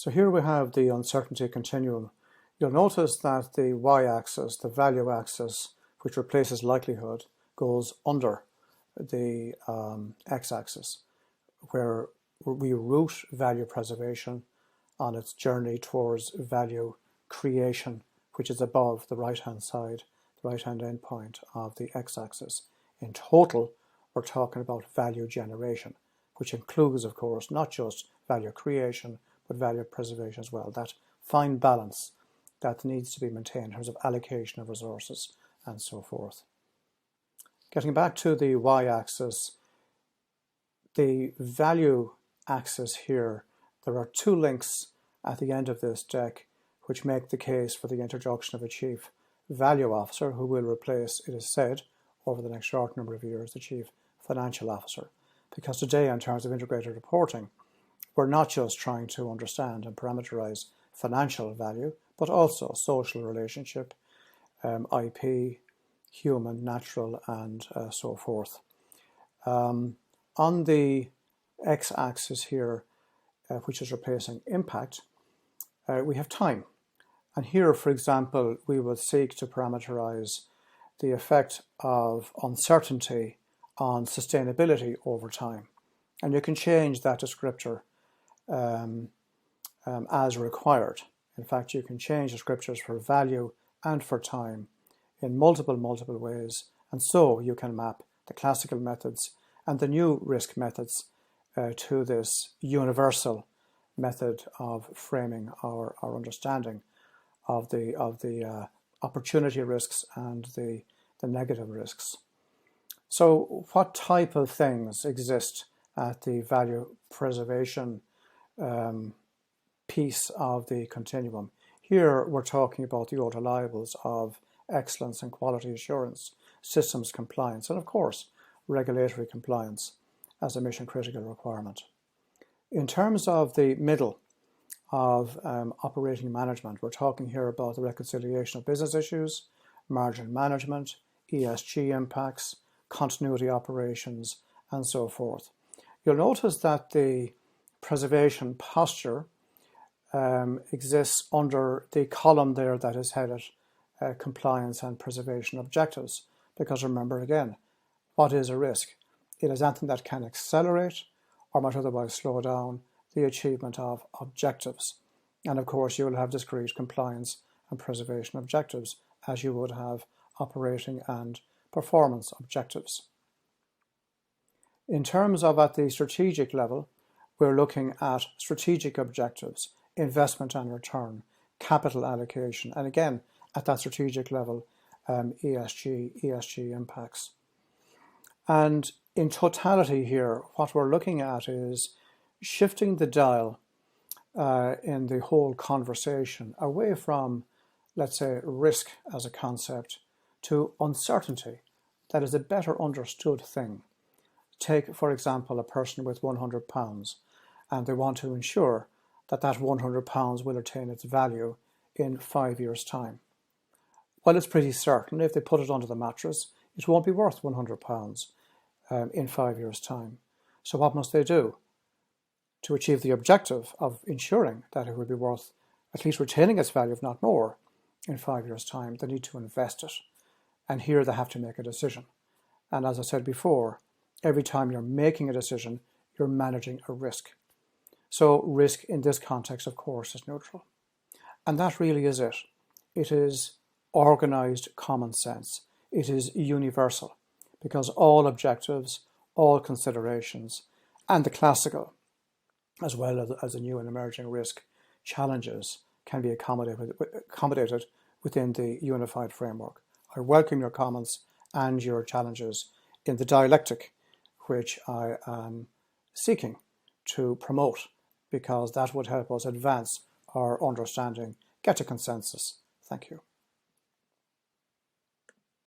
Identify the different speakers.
Speaker 1: So here we have the uncertainty continuum. You'll notice that the y-axis, the value axis, which replaces likelihood, goes under the x-axis, where we root value preservation on its journey towards value creation, which is above the right-hand side, the right-hand endpoint of the x-axis. In total, we're talking about value generation, which includes, of course, not just value creation, but value preservation as well. That fine balance that needs to be maintained in terms of allocation of resources and so forth. Getting back to the y-axis, the value axis here, there are two links at the end of this deck which make the case for the introduction of a chief value officer who will replace, it is said, over the next short number of years, the chief financial officer. Because today, in terms of integrated reporting, we're not just trying to understand and parameterize financial value, but also social relationship, IP, human, natural, and so forth. On the x-axis here, which is replacing impact, we have time. And here, for example, we will seek to parameterize the effect of uncertainty on sustainability over time. And you can change that descriptor as required. In fact, you can change descriptors for value and for time in multiple ways. And so you can map the classical methods and the new risk methods to this universal method of framing our understanding of the opportunity risks and the negative risks. So what type of things exist at the value preservation piece of the continuum? Here we're talking about the auto liables of excellence and quality assurance, systems compliance, and of course regulatory compliance as a mission critical requirement. In terms of the middle of operating management, we're talking here about the reconciliation of business issues, margin management, ESG impacts, continuity operations, and so forth. You'll notice that the preservation posture exists under the column there that is headed compliance and preservation objectives. Because remember again, what is a risk? It is anything that can accelerate or might otherwise slow down the achievement of objectives. And of course, you will have discrete compliance and preservation objectives, as you would have operating and performance objectives. In terms of at the strategic level, we're looking at strategic objectives, investment and return, capital allocation, and again, at that strategic level, ESG impacts. And in totality here, what we're looking at is shifting the dial in the whole conversation away from, let's say, risk as a concept to uncertainty. That is a better understood thing. Take, for example, a person with £100 and they want to ensure that that £100 will attain its value in 5 years' time. Well, it's pretty certain if they put it under the mattress, it won't be worth £100 in 5 years' time. So what must they do? To achieve the objective of ensuring that it will be worth at least retaining its value, if not more, in 5 years' time, they need to invest it. And here they have to make a decision. And as I said before, every time you're making a decision, you're managing a risk. So risk in this context, of course, is neutral. And that really is it. It is organized common sense. It is universal because all objectives, all considerations, and the classical, as well as the new and emerging risk challenges, can be accommodated within the unified framework. I welcome your comments and your challenges in the dialectic which I am seeking to promote, because that would help us advance our understanding, get to consensus. Thank you.